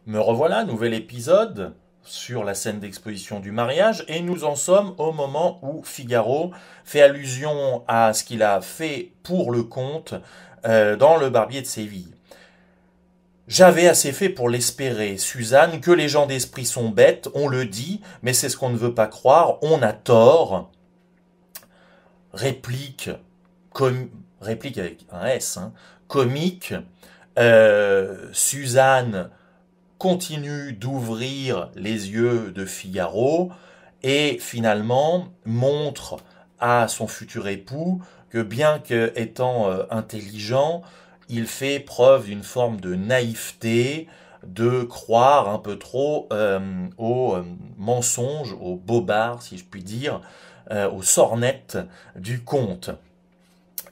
Me revoilà, nouvel épisode sur la scène d'exposition du mariage, et nous en sommes au moment où Figaro fait allusion à ce qu'il a fait pour le comte dans le Barbier de Séville. J'avais assez fait pour l'espérer, Suzanne, que les gens d'esprit sont bêtes, on le dit, mais c'est ce qu'on ne veut pas croire, on a tort. Réplique, réplique avec un S, hein, comique, Suzanne continue d'ouvrir les yeux de Figaro et finalement montre à son futur époux que bien qu'étant intelligent, il fait preuve d'une forme de naïveté, de croire un peu trop aux mensonges, aux bobards, si je puis dire, aux sornettes du conte.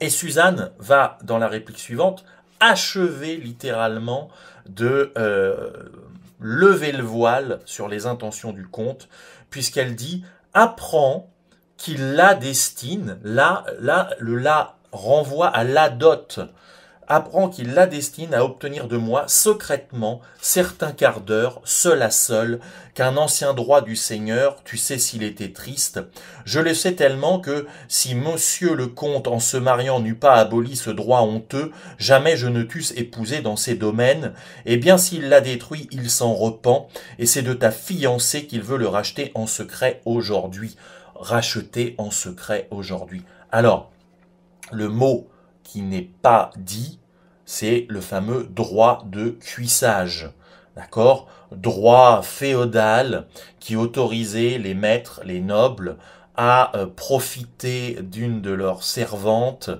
Et Suzanne va, dans la réplique suivante, achever littéralement de lever le voile sur les intentions du comte, puisqu'elle dit « apprend qu'il la destine », le la renvoie à la dot, apprend qu'il la destine à obtenir de moi secrètement certains quarts d'heure, seul à seul, qu'un ancien droit du Seigneur, tu sais s'il était triste, je le sais tellement que si monsieur le comte en se mariant n'eût pas aboli ce droit honteux, jamais je ne t'eusse épousé dans ces domaines, et bien s'il l'a détruit, il s'en repent, et c'est de ta fiancée qu'il veut le racheter en secret aujourd'hui. Racheter en secret aujourd'hui. Alors, le mot qui n'est pas dit, c'est le fameux droit de cuissage. D'accord? Droit féodal qui autorisait les maîtres, les nobles, à profiter d'une de leurs servantes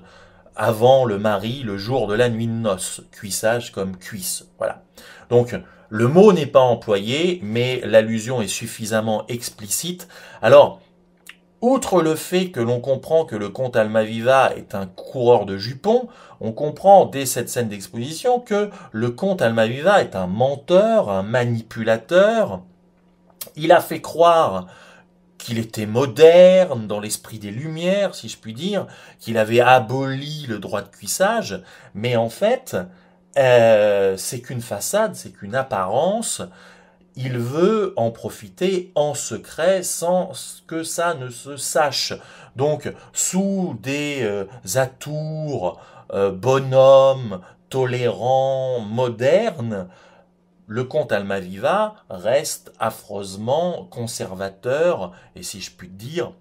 avant le mari, le jour de la nuit de noces. Cuissage comme cuisse. Voilà. Donc, le mot n'est pas employé, mais l'allusion est suffisamment explicite. Alors, outre le fait que l'on comprend que le comte Almaviva est un coureur de jupons, on comprend dès cette scène d'exposition que le comte Almaviva est un menteur, un manipulateur. Il a fait croire qu'il était moderne, dans l'esprit des Lumières, si je puis dire, qu'il avait aboli le droit de cuissage, mais en fait, c'est qu'une façade, c'est qu'une apparence. Il veut en profiter en secret sans que ça ne se sache. Donc, sous des atours bonhommes, tolérants, modernes, le comte Almaviva reste affreusement conservateur et, si je puis dire,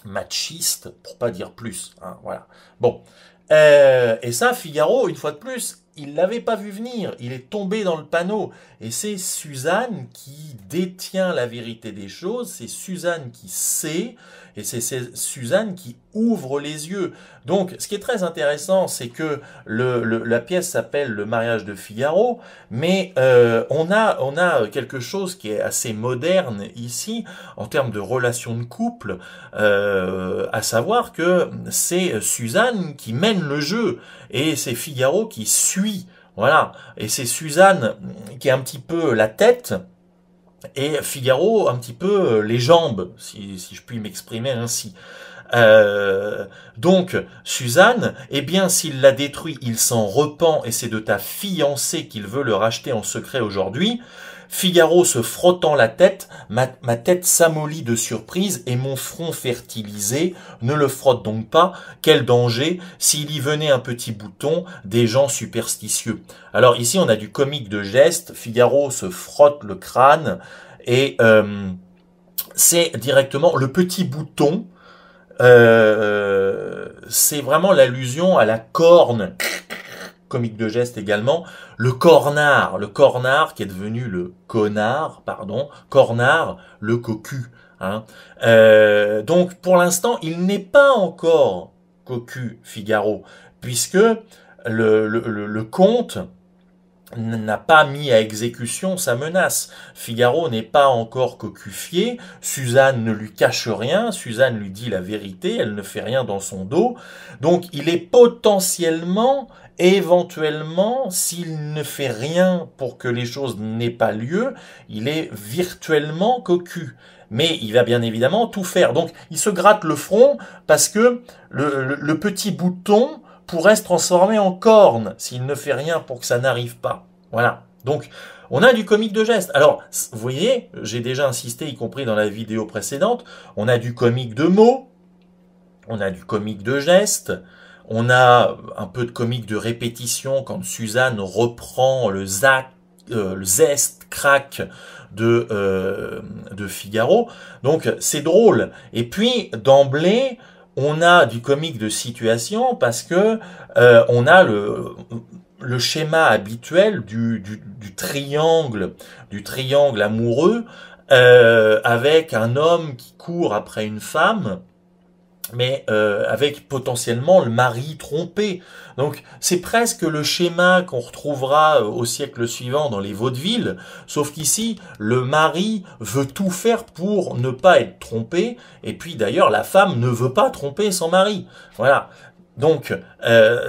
machiste, pour pas dire plus. Hein, voilà. Bon. Et ça, Figaro, une fois de plus, il l'avait pas vu venir. Il est tombé dans le panneau. Et c'est Suzanne qui détient la vérité des choses. C'est Suzanne qui sait. Et c'est Suzanne qui ouvre les yeux. Donc, ce qui est très intéressant, c'est que la pièce s'appelle Le mariage de Figaro, mais on a quelque chose qui est assez moderne ici, en termes de relations de couple, à savoir que c'est Suzanne qui mène le jeu, et c'est Figaro qui suit. Voilà. Et c'est Suzanne qui est un petit peu la tête, et Figaro un petit peu les jambes, si je puis m'exprimer ainsi. Donc, Suzanne, eh bien, s'il l'a détruit, il s'en repent, et c'est de ta fiancée qu'il veut le racheter en secret aujourd'hui. Figaro se frottant la tête, ma tête s'amollit de surprise et mon front fertilisé, ne le frotte donc pas, quel danger, s'il y venait un petit bouton, des gens superstitieux. Alors ici on a du comique de geste, Figaro se frotte le crâne, et c'est directement le petit bouton, c'est vraiment l'allusion à la corne, comique de geste également, le cornard qui est devenu le connard, pardon, cornard, le cocu. Hein. Donc pour l'instant, il n'est pas encore cocu Figaro, puisque le comte n'a pas mis à exécution sa menace. Figaro n'est pas encore cocufié, Suzanne ne lui cache rien, Suzanne lui dit la vérité, elle ne fait rien dans son dos, donc il est potentiellement, éventuellement, s'il ne fait rien pour que les choses n'aient pas lieu, il est virtuellement cocu. Mais il va bien évidemment tout faire. Donc il se gratte le front parce que le petit bouton pourrait se transformer en corne s'il ne fait rien pour que ça n'arrive pas. Voilà. Donc, on a du comique de geste. Alors, vous voyez, j'ai déjà insisté, y compris dans la vidéo précédente, on a du comique de mots, on a du comique de geste, on a un peu de comique de répétition quand Suzanne reprend le zeste, crack de Figaro. Donc, c'est drôle. Et puis, d'emblée, on a du comique de situation parce que on a le schéma habituel du triangle amoureux avec un homme qui court après une femme, mais avec potentiellement le mari trompé. Donc c'est presque le schéma qu'on retrouvera au siècle suivant dans les vaudevilles, sauf qu'ici, le mari veut tout faire pour ne pas être trompé, et puis d'ailleurs la femme ne veut pas tromper son mari. Voilà. Donc,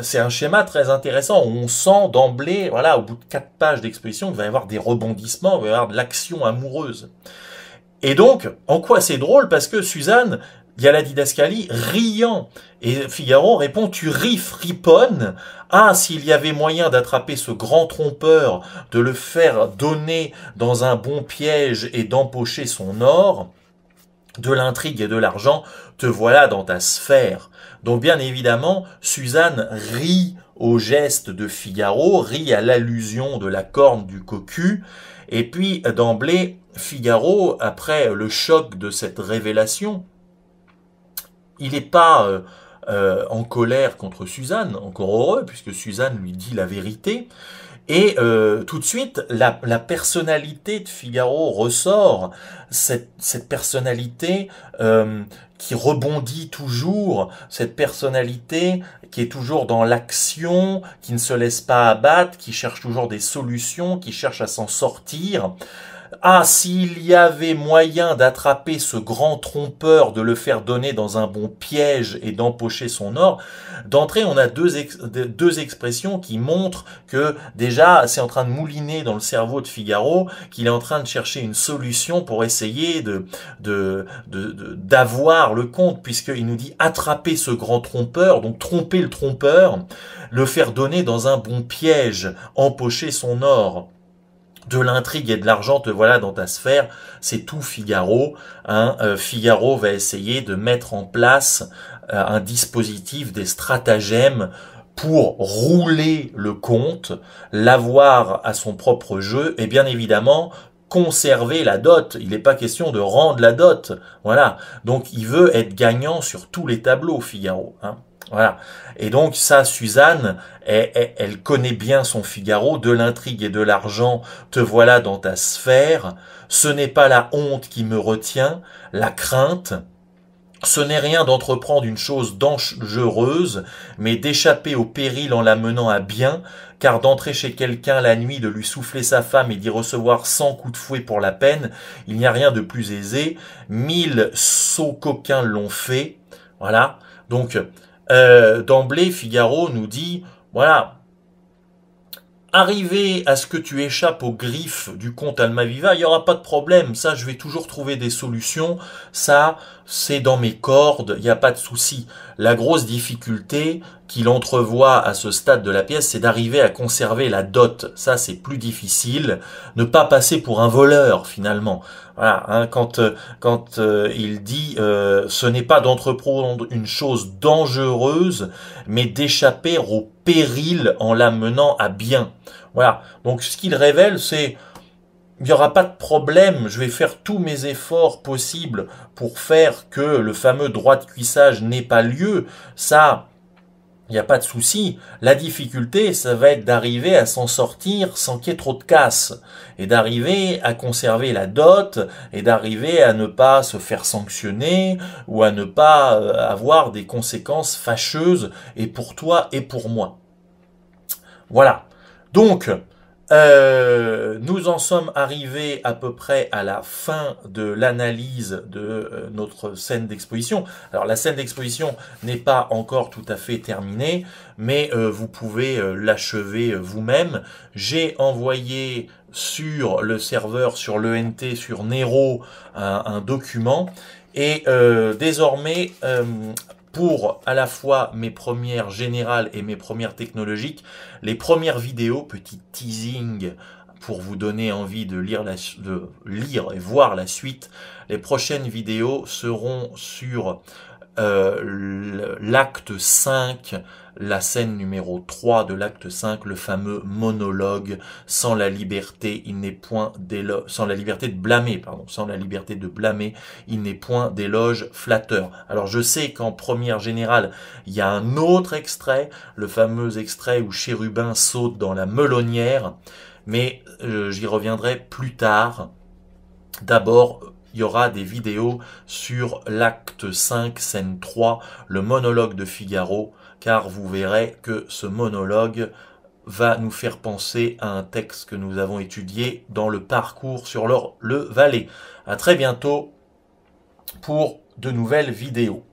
c'est un schéma très intéressant. On sent d'emblée, voilà, au bout de 4 pages d'exposition, qu'il va y avoir des rebondissements, il va y avoir de l'action amoureuse. Et donc, en quoi c'est drôle? Parce que Suzanne, il y a la didascalie riant. Et Figaro répond, tu ris, friponne. Ah, s'il y avait moyen d'attraper ce grand trompeur, de le faire donner dans un bon piège et d'empocher son or, de l'intrigue et de l'argent, te voilà dans ta sphère. Donc bien évidemment, Suzanne rit au geste de Figaro, rit à l'allusion de la corne du cocu, et puis d'emblée, Figaro, après le choc de cette révélation, il n'est pas en colère contre Suzanne, encore heureux, puisque Suzanne lui dit la vérité, et tout de suite, la personnalité de Figaro ressort, cette personnalité qui rebondit toujours, cette personnalité qui est toujours dans l'action, qui ne se laisse pas abattre, qui cherche toujours des solutions, qui cherche à s'en sortir. Ah, s'il y avait moyen d'attraper ce grand trompeur, de le faire donner dans un bon piège et d'empocher son or, d'entrée, on a deux expressions qui montrent que déjà, c'est en train de mouliner dans le cerveau de Figaro, qu'il est en train de chercher une solution pour essayer d'avoir le compte, puisqu'il nous dit attraper ce grand trompeur, donc tromper le trompeur, le faire donner dans un bon piège, empocher son or. De l'intrigue et de l'argent, te voilà dans ta sphère, c'est tout Figaro. Figaro va essayer de mettre en place un dispositif, des stratagèmes pour rouler le compte, l'avoir à son propre jeu et bien évidemment conserver la dot. Il n'est pas question de rendre la dot. Voilà. Donc il veut être gagnant sur tous les tableaux, Figaro. Voilà. Et donc ça, Suzanne, elle connaît bien son Figaro, de l'intrigue et de l'argent, te voilà dans ta sphère, ce n'est pas la honte qui me retient, la crainte, ce n'est rien d'entreprendre une chose dangereuse, mais d'échapper au péril en la menant à bien, car d'entrer chez quelqu'un la nuit, de lui souffler sa femme et d'y recevoir 100 coups de fouet pour la peine, il n'y a rien de plus aisé, 1000 sots coquins l'ont fait, voilà, donc d'emblée, Figaro nous dit, voilà, arriver à ce que tu échappes aux griffes du comte Almaviva, il n'y aura pas de problème, ça je vais toujours trouver des solutions, ça c'est dans mes cordes, il n'y a pas de souci. La grosse difficulté qu'il entrevoit à ce stade de la pièce, c'est d'arriver à conserver la dot, ça c'est plus difficile, ne pas passer pour un voleur finalement. Voilà, quand il dit ce n'est pas d'entreprendre une chose dangereuse, mais d'échapper au péril en la menant à bien. Voilà. Donc ce qu'il révèle, c'est il n'y aura pas de problème, je vais faire tous mes efforts possibles pour faire que le fameux droit de cuissage n'ait pas lieu. Ça, il n'y a pas de souci. La difficulté, ça va être d'arriver à s'en sortir sans qu'il y ait trop de casse. Et d'arriver à conserver la dot, et d'arriver à ne pas se faire sanctionner, ou à ne pas avoir des conséquences fâcheuses, et pour toi et pour moi. Voilà. Donc, nous en sommes arrivés à peu près à la fin de l'analyse de notre scène d'exposition. Alors la scène d'exposition n'est pas encore tout à fait terminée, mais vous pouvez l'achever vous-même. J'ai envoyé sur le serveur, sur l'ENT, sur Nero, un document, et désormais pour à la fois mes premières générales et mes premières technologiques, les premières vidéos, petit teasing pour vous donner envie de lire et voir la suite. Les prochaines vidéos seront sur l'acte 5, la scène numéro 3 de l'acte 5, le fameux monologue « Sans la liberté, il n'est point d'éloge, sans la liberté de blâmer, pardon, sans la liberté de blâmer, il n'est point d'éloge flatteur ». Alors je sais qu'en première générale, il y a un autre extrait, le fameux extrait où Chérubin saute dans la melonnière, mais j'y reviendrai plus tard. D'abord, il y aura des vidéos sur l'acte 5, scène 3, le monologue de Figaro, car vous verrez que ce monologue va nous faire penser à un texte que nous avons étudié dans le parcours sur le Valais. À très bientôt pour de nouvelles vidéos.